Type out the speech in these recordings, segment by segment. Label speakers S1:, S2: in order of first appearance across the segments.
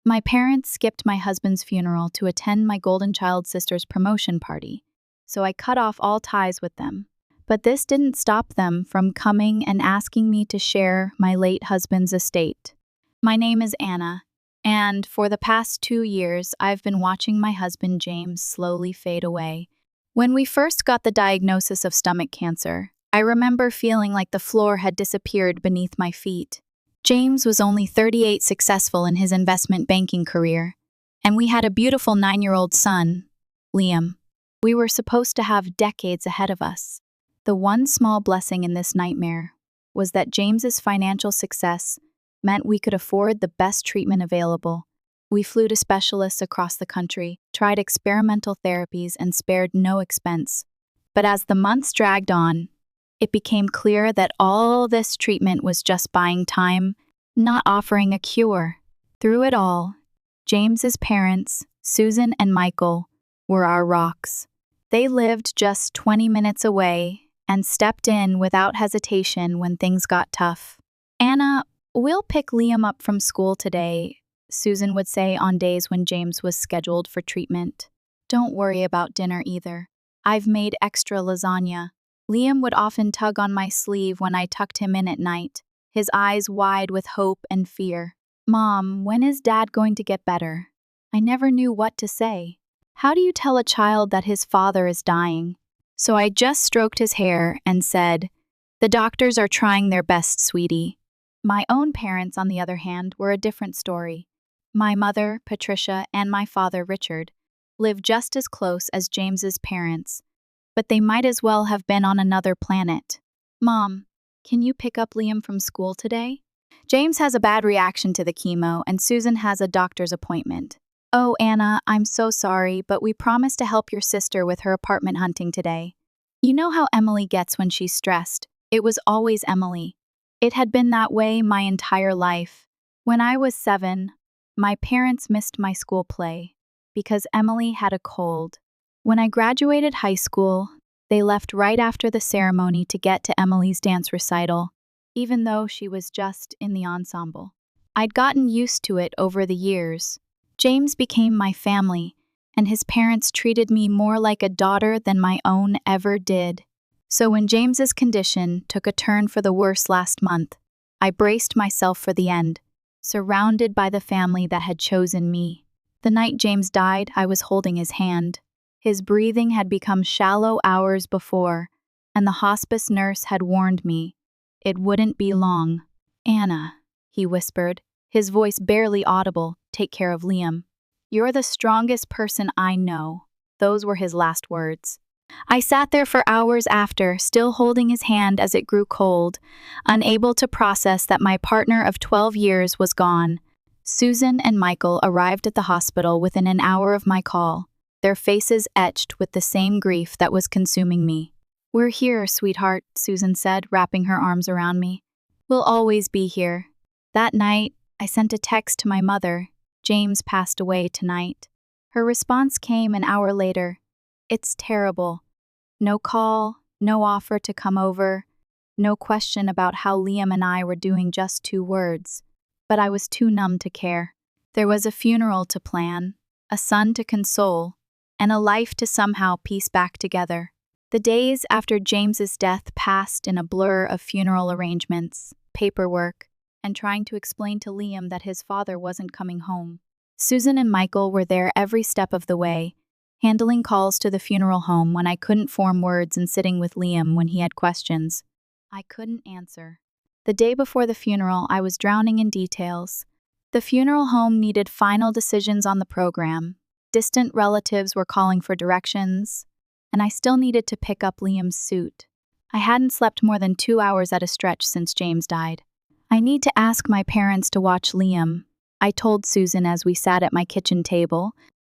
S1: My parents skipped my husband's funeral to attend my golden child sister's promotion party, so I cut off all ties with them. But this didn't stop them from coming and asking me to share my late husband's estate. My name is Anna, and for the past 2 years, I've been watching my husband James slowly fade away. When we first got the diagnosis of stomach cancer, I remember feeling like the floor had disappeared beneath my feet. James was only 38, successful in his investment banking career, and we had a beautiful 9-year-old son, Liam. We were supposed to have decades ahead of us. The one small blessing in this nightmare was that James's financial success meant we could afford the best treatment available. We flew to specialists across the country, tried experimental therapies, and spared no expense. But as the months dragged on, it became clear that all this treatment was just buying time, not offering a cure. Through it all, James's parents, Susan and Michael, were our rocks. They lived just 20 minutes away and stepped in without hesitation when things got tough. "Anna, we'll pick Liam up from school today," Susan would say on days when James was scheduled for treatment. "Don't worry about dinner either. I've made extra lasagna." Liam would often tug on my sleeve when I tucked him in at night, his eyes wide with hope and fear. "Mom, when is Dad going to get better?" I never knew what to say. How do you tell a child that his father is dying? So I just stroked his hair and said, "The doctors are trying their best, sweetie." My own parents, on the other hand, were a different story. My mother, Patricia, and my father, Richard, lived just as close as James's parents, but they might as well have been on another planet. "Mom, can you pick up Liam from school today? James has a bad reaction to the chemo, and Susan has a doctor's appointment." "Oh, Anna, I'm so sorry, but we promised to help your sister with her apartment hunting today. You know how Emily gets when she's stressed. It was always Emily. It had been that way my entire life. When I was 7, my parents missed my school play because Emily had a cold. When I graduated high school, they left right after the ceremony to get to Emily's dance recital, even though she was just in the ensemble. I'd gotten used to it over the years. James became my family, and his parents treated me more like a daughter than my own ever did. So when James's condition took a turn for the worse last month, I braced myself for the end, surrounded by the family that had chosen me. The night James died, I was holding his hand. His breathing had become shallow hours before, and the hospice nurse had warned me it wouldn't be long. "Anna," he whispered, his voice barely audible, "take care of Liam. You're the strongest person I know." Those were his last words. I sat there for hours after, still holding his hand as it grew cold, unable to process that my partner of 12 years was gone. Susan and Michael arrived at the hospital within an hour of my call, their faces etched with the same grief that was consuming me. "We're here, sweetheart," Susan said, wrapping her arms around me. "We'll always be here." That night, I sent a text to my mother, "James passed away tonight." Her response came an hour later. "It's terrible. No call, no offer to come over, no question about how Liam and I were doing, just 2 words. But I was too numb to care. There was a funeral to plan, a son to console, and a life to somehow piece back together. The days after James's death passed in a blur of funeral arrangements, paperwork, and trying to explain to Liam that his father wasn't coming home. Susan and Michael were there every step of the way, handling calls to the funeral home when I couldn't form words and sitting with Liam when he had questions I couldn't answer. The day before the funeral, I was drowning in details. The funeral home needed final decisions on the program. Distant relatives were calling for directions, and I still needed to pick up Liam's suit. I hadn't slept more than 2 hours at a stretch since James died. "I need to ask my parents to watch Liam," I told Susan as we sat at my kitchen table,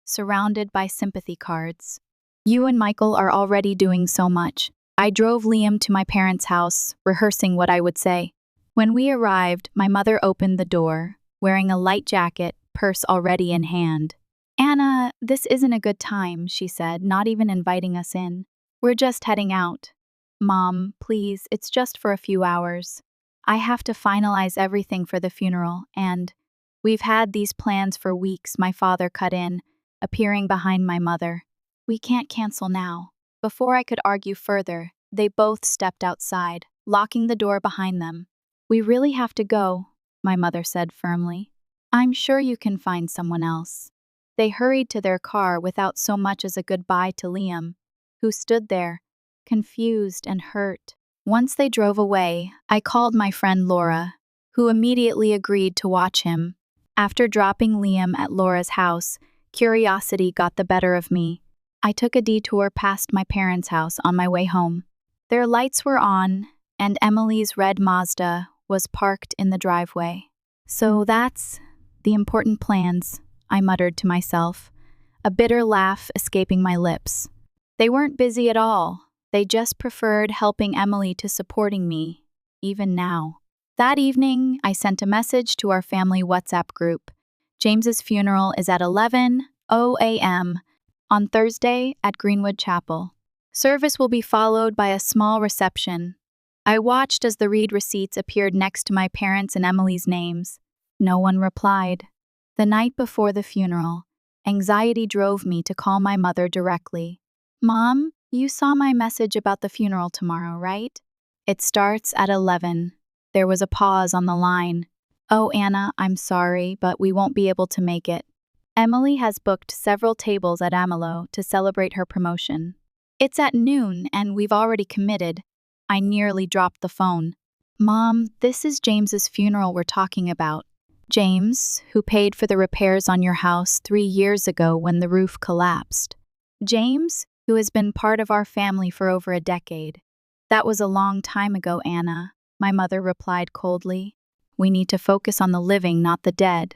S1: surrounded by sympathy cards. "You and Michael are already doing so much." I drove Liam to my parents' house, rehearsing what I would say. When we arrived, my mother opened the door, wearing a light jacket, purse already in hand. "Anna, this isn't a good time," she said, not even inviting us in. "We're just heading out." "Mom, please, it's just for a few hours. I have to finalize everything for the funeral, and We've had these plans for weeks, my father cut in, appearing behind my mother. We can't cancel now. Before I could argue further, they both stepped outside, locking the door behind them. We really have to go, my mother said firmly. I'm sure you can find someone else. They hurried to their car without so much as a goodbye to Liam, who stood there, confused and hurt. Once they drove away, I called my friend Laura, who immediately agreed to watch him. After dropping Liam at Laura's house, curiosity got the better of me. I took a detour past my parents' house on my way home. Their lights were on, and Emily's red Mazda was parked in the driveway. So that's the important plans, I muttered to myself, a bitter laugh escaping my lips. They weren't busy at all. They just preferred helping Emily to supporting me, even now. That evening, I sent a message to our family WhatsApp group. James's funeral is at 11:00 a.m. on Thursday at Greenwood Chapel. Service will be followed by a small reception. I watched as the read receipts appeared next to my parents' and Emily's names. No one replied. The night before the funeral, anxiety drove me to call my mother directly. Mom, you saw my message about the funeral tomorrow, right? It starts at 11. There was a pause on the line. Oh, Anna, I'm sorry, but we won't be able to make it. Emily has booked several tables at AmItheAsshole to celebrate her promotion. It's at noon, and we've already committed. I nearly dropped the phone. Mom, this is James's funeral we're talking about. James, who paid for the repairs on your house 3 years ago when the roof collapsed. James, who has been part of our family for over a decade. That was a long time ago, Anna, my mother replied coldly. We need to focus on the living, not the dead.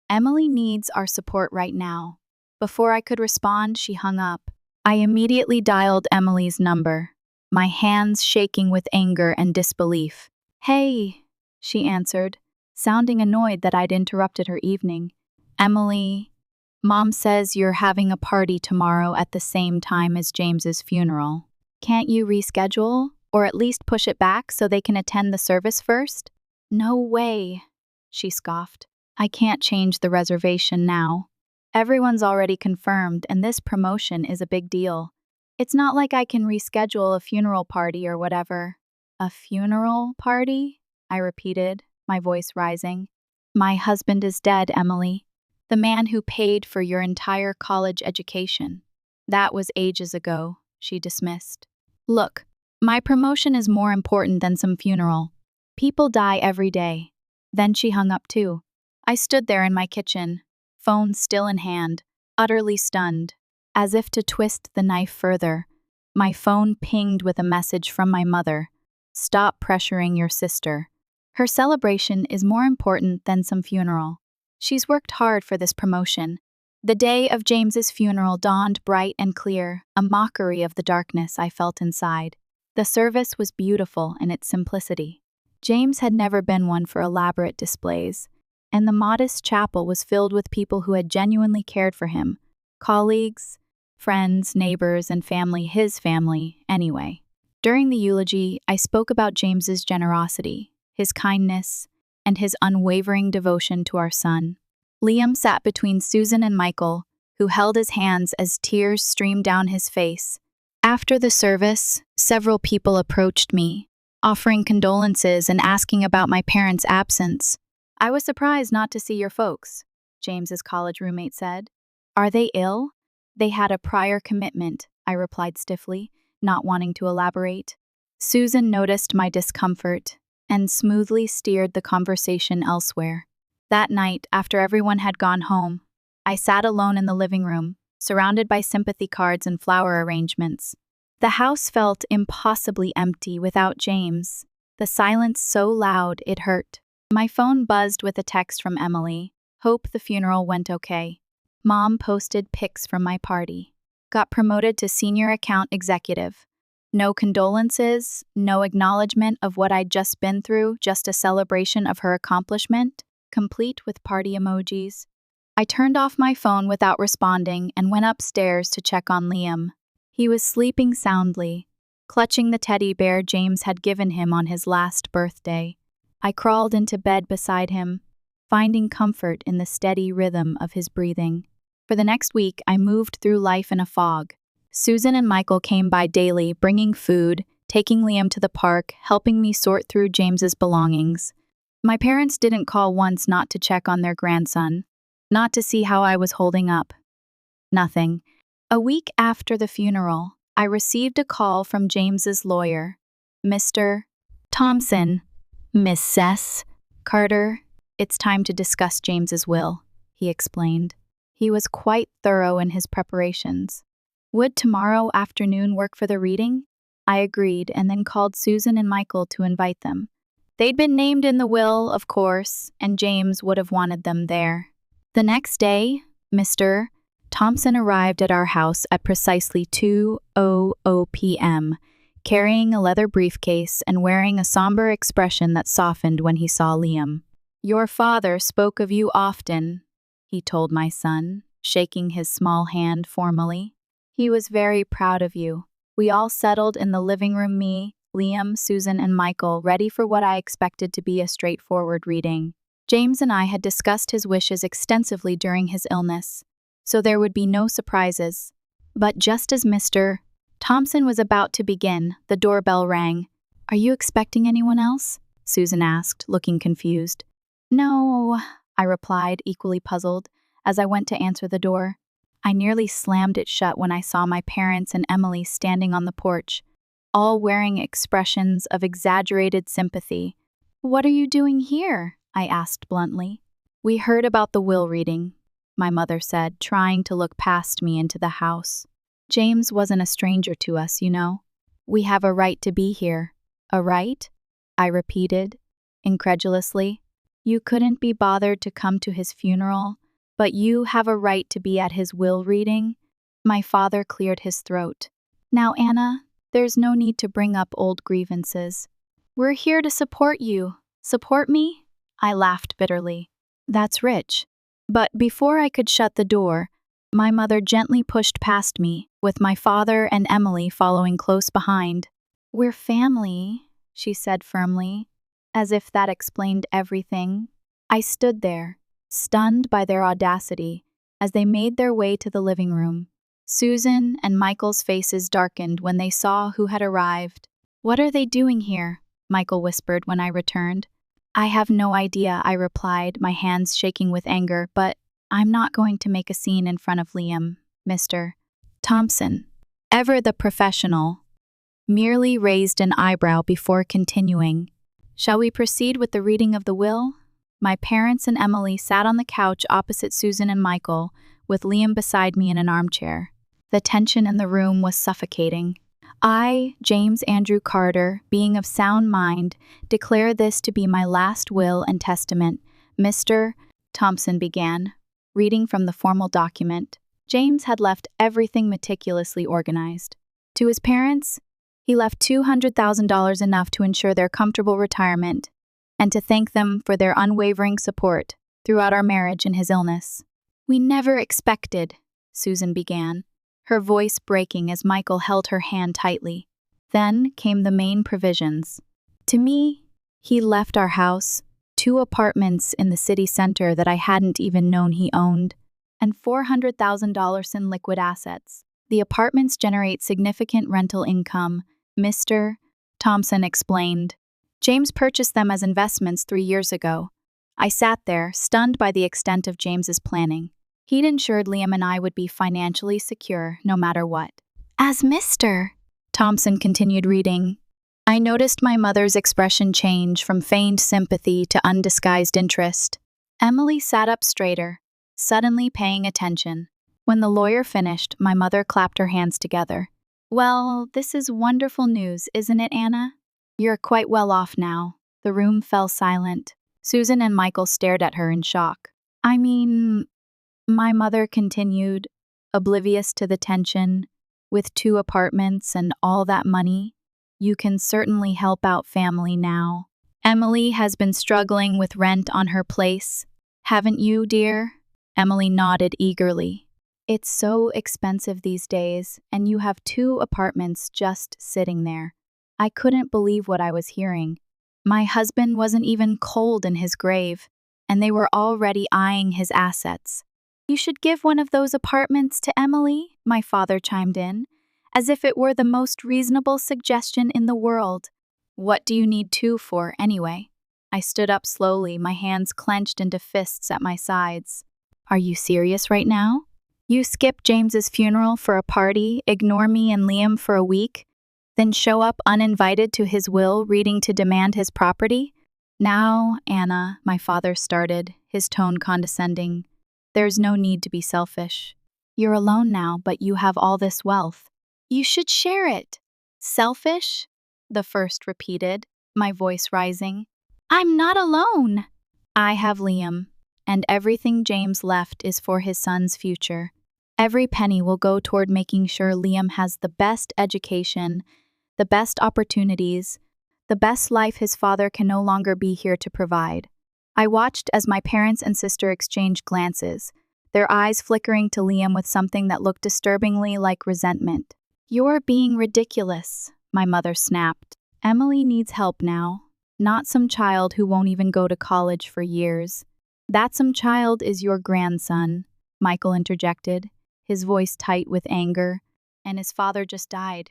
S1: Emily needs our support right now. Before I could respond, she hung up. I immediately dialed Emily's number, my hands shaking with anger and disbelief. Hey, she answered, sounding annoyed that I'd interrupted her evening. Emily, Mom says you're having a party tomorrow at the same time as James's funeral. Can't you reschedule, or at least push it back so they can attend the service first? No way, she scoffed. I can't change the reservation now. Everyone's already confirmed, and this promotion is a big deal. It's not like I can reschedule a funeral party or whatever. A funeral party? I repeated, my voice rising. My husband is dead, Emily. The man who paid for your entire college education. That was ages ago, she dismissed. Look, my promotion is more important than some funeral. People die every day. Then she hung up too. I stood there in my kitchen, phone still in hand, utterly stunned. As if to twist the knife further, my phone pinged with a message from my mother. Stop pressuring your sister. Her celebration is more important than some funeral. She's worked hard for this promotion. The day of James's funeral dawned bright and clear, a mockery of the darkness I felt inside. The service was beautiful in its simplicity. James had never been one for elaborate displays, and the modest chapel was filled with people who had genuinely cared for him. Colleagues, friends, neighbors, and family, his family, anyway. During the eulogy, I spoke about James's generosity, his kindness, and his unwavering devotion to our son. Liam sat between Susan and Michael, who held his hands as tears streamed down his face. After the service, several people approached me, offering condolences and asking about my parents' absence. I was surprised not to see your folks, James's college roommate said. Are they ill? They had a prior commitment, I replied stiffly, not wanting to elaborate. Susan noticed my discomfort and smoothly steered the conversation elsewhere. That night, after everyone had gone home, I sat alone in the living room, surrounded by sympathy cards and flower arrangements. The house felt impossibly empty without James, the silence so loud it hurt. My phone buzzed with a text from Emily. Hope the funeral went okay. Mom posted pics from my party. Got promoted to senior account executive. No condolences, no acknowledgement of what I'd just been through, just a celebration of her accomplishment, complete with party emojis. I turned off my phone without responding and went upstairs to check on Liam. He was sleeping soundly, clutching the teddy bear James had given him on his last birthday. I crawled into bed beside him, finding comfort in the steady rhythm of his breathing. For the next week, I moved through life in a fog. Susan and Michael came by daily, bringing food, taking Liam to the park, helping me sort through James's belongings. My parents didn't call once not to check on their grandson, not to see how I was holding up. Nothing. A week after the funeral, I received a call from James's lawyer, Mr. Thompson. Mrs. Carter, it's time to discuss James's will, he explained. He was quite thorough in his preparations. Would tomorrow afternoon work for the reading? I agreed and then called Susan and Michael to invite them. They'd been named in the will, of course, and James would have wanted them there. The next day, Mr. Thompson arrived at our house at precisely 2:00 p.m., carrying a leather briefcase and wearing a somber expression that softened when he saw Liam. "Your father spoke of you often," he told my son, shaking his small hand formally. "He was very proud of you." We all settled in the living room, me, Liam, Susan, and Michael, ready for what I expected to be a straightforward reading. James and I had discussed his wishes extensively during his illness, so there would be no surprises. But just as Mr. Thompson was about to begin, the doorbell rang. "Are you expecting anyone else?" Susan asked, looking confused. "No," I replied, equally puzzled, as I went to answer the door. I nearly slammed it shut when I saw my parents and Emily standing on the porch, all wearing expressions of exaggerated sympathy. "What are you doing here?" I asked bluntly. "We heard about the will reading," my mother said, trying to look past me into the house. "James wasn't a stranger to us, you know. We have a right to be here." "A right?" I repeated, incredulously. "You couldn't be bothered to come to his funeral, but you have a right to be at his will reading?" My father cleared his throat. "Now, Anna, there's no need to bring up old grievances. We're here to support you. Support me?" I laughed bitterly. "That's rich." But before I could shut the door, my mother gently pushed past me, with my father and Emily following close behind. "We're family," she said firmly, as if that explained everything. I stood there, stunned by their audacity, as they made their way to the living room. Susan and Michael's faces darkened when they saw who had arrived. "What are they doing here?" Michael whispered when I returned. "I have no idea," I replied, my hands shaking with anger, "but I'm not going to make a scene in front of Liam." Mr. Thompson, ever the professional, merely raised an eyebrow before continuing. "Shall we proceed with the reading of the will?" My parents and Emily sat on the couch opposite Susan and Michael, with Liam beside me in an armchair. The tension in the room was suffocating. "I, James Andrew Carter, being of sound mind, declare this to be my last will and testament," Mr. Thompson began, reading from the formal document. James had left everything meticulously organized. To his parents, he left $200,000, enough to ensure their comfortable retirement, and to thank them for their unwavering support throughout our marriage and his illness. "We never expected," Susan began, her voice breaking as Michael held her hand tightly. Then came the main provisions. To me, he left our house, 2 apartments in the city center that I hadn't even known he owned, and $400,000 in liquid assets. "The apartments generate significant rental income," Mr. Thompson explained. "James purchased them as investments 3 years ago." I sat there, stunned by the extent of James's planning. He'd ensured Liam and I would be financially secure no matter what. "As Mr. Thompson continued reading, I noticed my mother's expression change from feigned sympathy to undisguised interest. Emily sat up straighter, suddenly paying attention. When the lawyer finished, my mother clapped her hands together. "Well, this is wonderful news, isn't it, Anna? You're quite well off now." The room fell silent. Susan and Michael stared at her in shock. "I mean," my mother continued, oblivious to the tension, "with 2 apartments and all that money, you can certainly help out family now. Emily has been struggling with rent on her place. Haven't you, dear?" Emily nodded eagerly. "It's so expensive these days, and you have 2 apartments just sitting there." I couldn't believe what I was hearing. My husband wasn't even cold in his grave, and they were already eyeing his assets. "You should give one of those apartments to Emily," my father chimed in, as if it were the most reasonable suggestion in the world. "What do you need two for, anyway?" I stood up slowly, my hands clenched into fists at my sides. "Are you serious right now? You skip James's funeral for a party, ignore me and Liam for a week, then show up uninvited to his will reading to demand his property?" "Now, Anna," my father started, his tone condescending, "there's no need to be selfish. You're alone now, but you have all this wealth. You should share it." "Selfish?" the first repeated, my voice rising. "I'm not alone. I have Liam, and everything James left is for his son's future. Every penny will go toward making sure Liam has the best education, the best opportunities, the best life his father can no longer be here to provide." I watched as my parents and sister exchanged glances, their eyes flickering to Liam with something that looked disturbingly like resentment. "You're being ridiculous," my mother snapped. "Emily needs help now, not some child who won't even go to college for years." "That some child is your grandson," Michael interjected, his voice tight with anger. "And his father just died."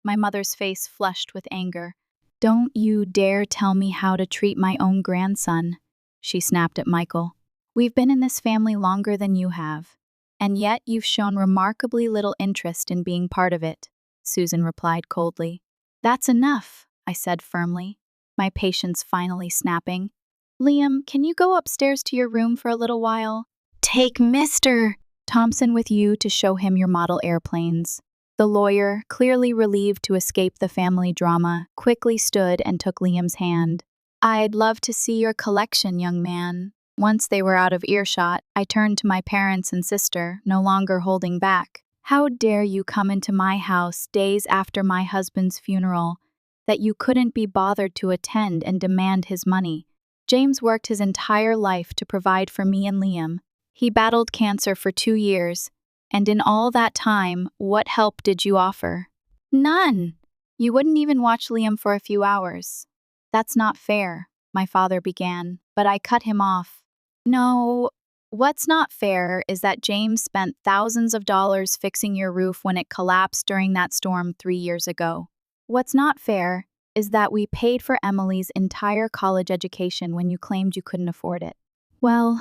S1: My mother's face flushed with anger. "Don't you dare tell me how to treat my own grandson," she snapped at Michael. "We've been in this family longer than you have, and yet you've shown remarkably little interest in being part of it," Susan replied coldly. "That's enough," I said firmly, my patience finally snapping. "Liam, can you go upstairs to your room for a little while? Take Mr. Thompson with you to show him your model airplanes." The lawyer, clearly relieved to escape the family drama, quickly stood and took Liam's hand. "I'd love to see your collection, young man." Once they were out of earshot, I turned to my parents and sister, no longer holding back. "How dare you come into my house days after my husband's funeral, that you couldn't be bothered to attend and demand his money? James worked his entire life to provide for me and Liam. He battled cancer for 2 years, and in all that time, what help did you offer? None. You wouldn't even watch Liam for a few hours." "That's not fair," my father began, but I cut him off. "No, what's not fair is that James spent thousands of dollars fixing your roof when it collapsed during that storm 3 years ago. What's not fair is that we paid for Emily's entire college education when you claimed you couldn't afford it." "Well,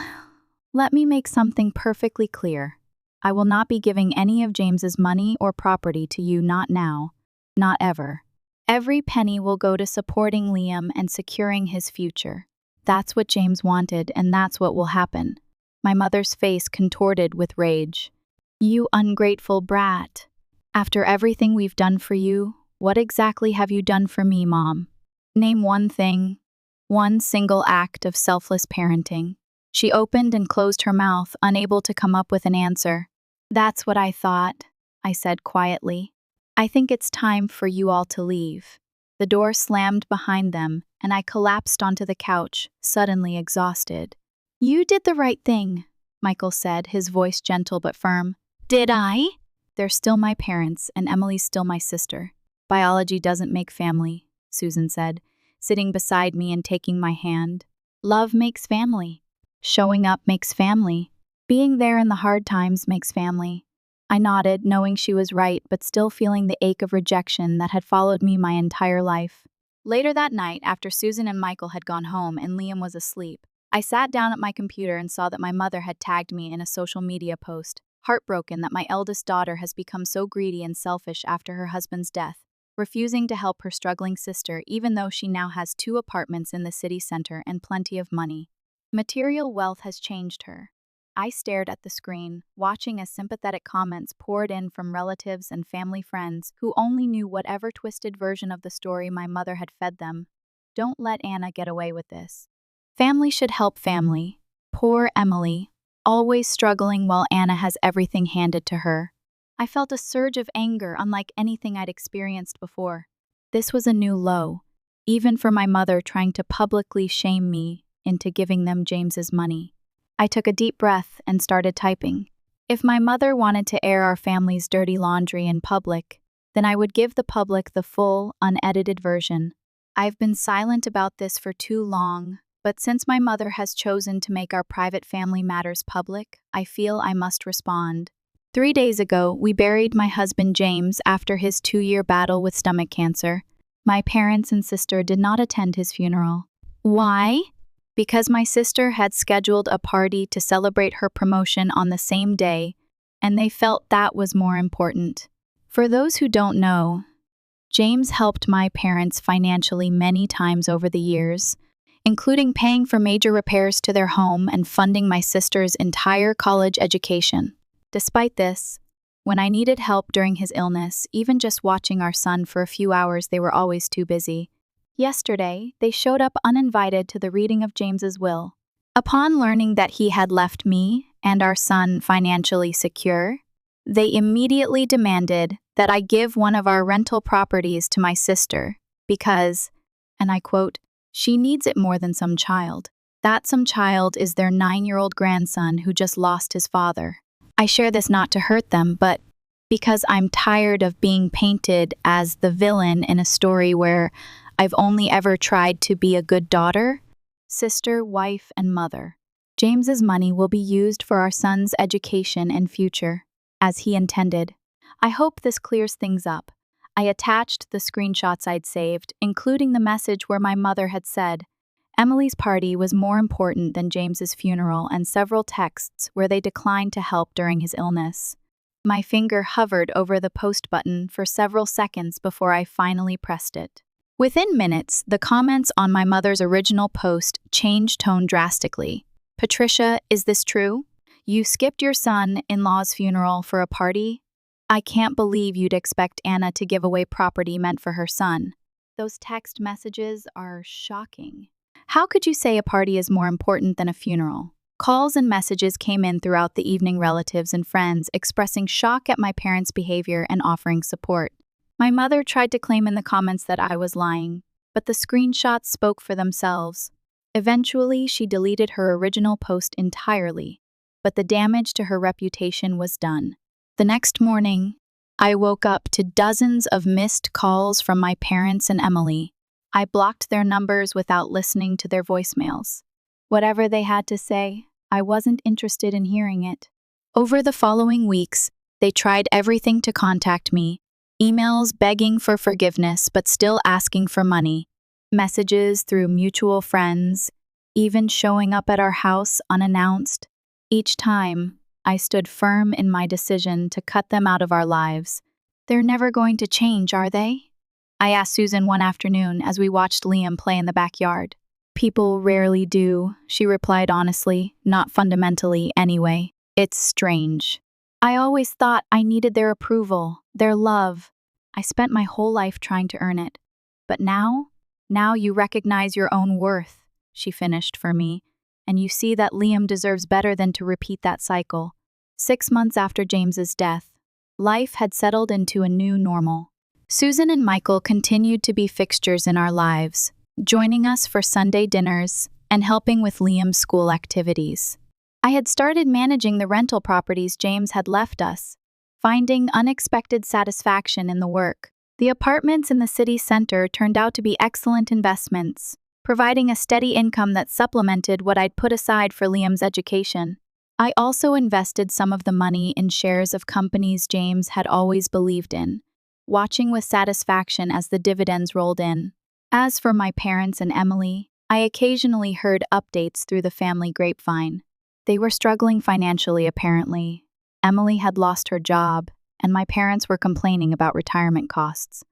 S1: let me make something perfectly clear. I will not be giving any of James's money or property to you, not now, not ever. Every penny will go to supporting Liam and securing his future. That's what James wanted, and that's what will happen." My mother's face contorted with rage. "You ungrateful brat. After everything we've done for you, what exactly have you done for me, Mom? Name one thing, one single act of selfless parenting." She opened and closed her mouth, unable to come up with an answer. "That's what I thought," I said quietly. "I think it's time for you all to leave." The door slammed behind them, and I collapsed onto the couch, suddenly exhausted. "You did the right thing," Michael said, his voice gentle but firm. "Did I?" "They're still my parents, and Emily's still my sister. Biology doesn't make family," Susan said, sitting beside me and taking my hand. "Love makes family. Showing up makes family. Being there in the hard times makes family." I nodded, knowing she was right, but still feeling the ache of rejection that had followed me my entire life. Later that night, after Susan and Michael had gone home and Liam was asleep, I sat down at my computer and saw that my mother had tagged me in a social media post, heartbroken that my eldest daughter has become so greedy and selfish after her husband's death, refusing to help her struggling sister even though she now has 2 apartments in the city center and plenty of money. Material wealth has changed her. I stared at the screen, watching as sympathetic comments poured in from relatives and family friends who only knew whatever twisted version of the story my mother had fed them. "Don't let Anna get away with this. Family should help family. Poor Emily, always struggling while Anna has everything handed to her." I felt a surge of anger unlike anything I'd experienced before. This was a new low, even for my mother trying to publicly shame me into giving them James's money. I took a deep breath and started typing. If my mother wanted to air our family's dirty laundry in public, then I would give the public the full, unedited version. "I've been silent about this for too long. But since my mother has chosen to make our private family matters public, I feel I must respond. 3 days ago, we buried my husband James after his 2-year battle with stomach cancer. My parents and sister did not attend his funeral. Why? Because my sister had scheduled a party to celebrate her promotion on the same day, and they felt that was more important. For those who don't know, James helped my parents financially many times over the years, including paying for major repairs to their home and funding my sister's entire college education. Despite this, when I needed help during his illness, even just watching our son for a few hours, they were always too busy. Yesterday, they showed up uninvited to the reading of James's will. Upon learning that he had left me and our son financially secure, they immediately demanded that I give one of our rental properties to my sister because, and I quote, "she needs it more than some child. That some child is their 9-year-old grandson who just lost his father." I share this not to hurt them, but because I'm tired of being painted as the villain in a story where I've only ever tried to be a good daughter, sister, wife, and mother. James's money will be used for our son's education and future, as he intended. I hope this clears things up. I attached the screenshots I'd saved, including the message where my mother had said, Emily's party was more important than James's funeral, and several texts where they declined to help during his illness. My finger hovered over the post button for several seconds before I finally pressed it. Within minutes, the comments on my mother's original post changed tone drastically. "Patricia, is this true? You skipped your son-in-law's funeral for a party? I can't believe you'd expect Anna to give away property meant for her son." Those text messages are shocking. How could you say a party is more important than a funeral? Calls and messages came in throughout the evening, relatives and friends expressing shock at my parents' behavior and offering support. My mother tried to claim in the comments that I was lying, but the screenshots spoke for themselves. Eventually, she deleted her original post entirely, but the damage to her reputation was done. The next morning, I woke up to dozens of missed calls from my parents and Emily. I blocked their numbers without listening to their voicemails. Whatever they had to say, I wasn't interested in hearing it. Over the following weeks, they tried everything to contact me. Emails begging for forgiveness but still asking for money. Messages through mutual friends, even showing up at our house unannounced. Each time, I stood firm in my decision to cut them out of our lives. They're never going to change, are they? I asked Susan one afternoon as we watched Liam play in the backyard. "People rarely do," she replied honestly, "not fundamentally anyway. It's strange. I always thought I needed their approval, their love. I spent my whole life trying to earn it. But now you recognize your own worth," she finished for me, "and you see that Liam deserves better than to repeat that cycle." 6 months after James's death, life had settled into a new normal. Susan and Michael continued to be fixtures in our lives, joining us for Sunday dinners and helping with Liam's school activities. I had started managing the rental properties James had left us, finding unexpected satisfaction in the work. The apartments in the city center turned out to be excellent investments, providing a steady income that supplemented what I'd put aside for Liam's education. I also invested some of the money in shares of companies James had always believed in, watching with satisfaction as the dividends rolled in. As for my parents and Emily, I occasionally heard updates through the family grapevine. They were struggling financially, apparently. Emily had lost her job, and my parents were complaining about retirement costs.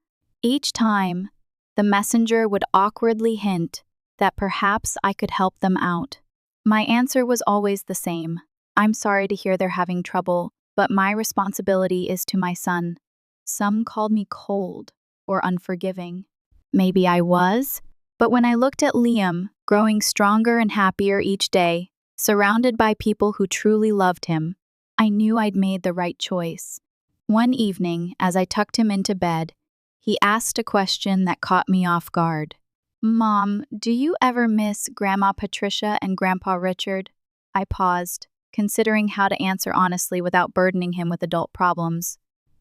S1: Each time, the messenger would awkwardly hint that perhaps I could help them out. My answer was always the same. "I'm sorry to hear they're having trouble, but my responsibility is to my son." Some called me cold or unforgiving. Maybe I was, but when I looked at Liam, growing stronger and happier each day, surrounded by people who truly loved him, I knew I'd made the right choice. One evening, as I tucked him into bed, he asked a question that caught me off guard. "Mom, do you ever miss Grandma Patricia and Grandpa Richard?" I paused, considering how to answer honestly without burdening him with adult problems.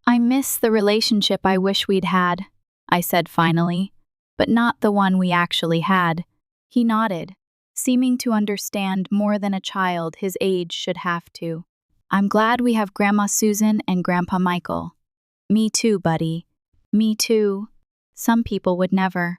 S1: "I miss the relationship I wish we'd had," I said finally, "but not the one we actually had." He nodded. seeming to understand more than a child his age should have to. I'm glad we have Grandma Susan and Grandpa Michael. Me too, buddy. Me too. Some people would never.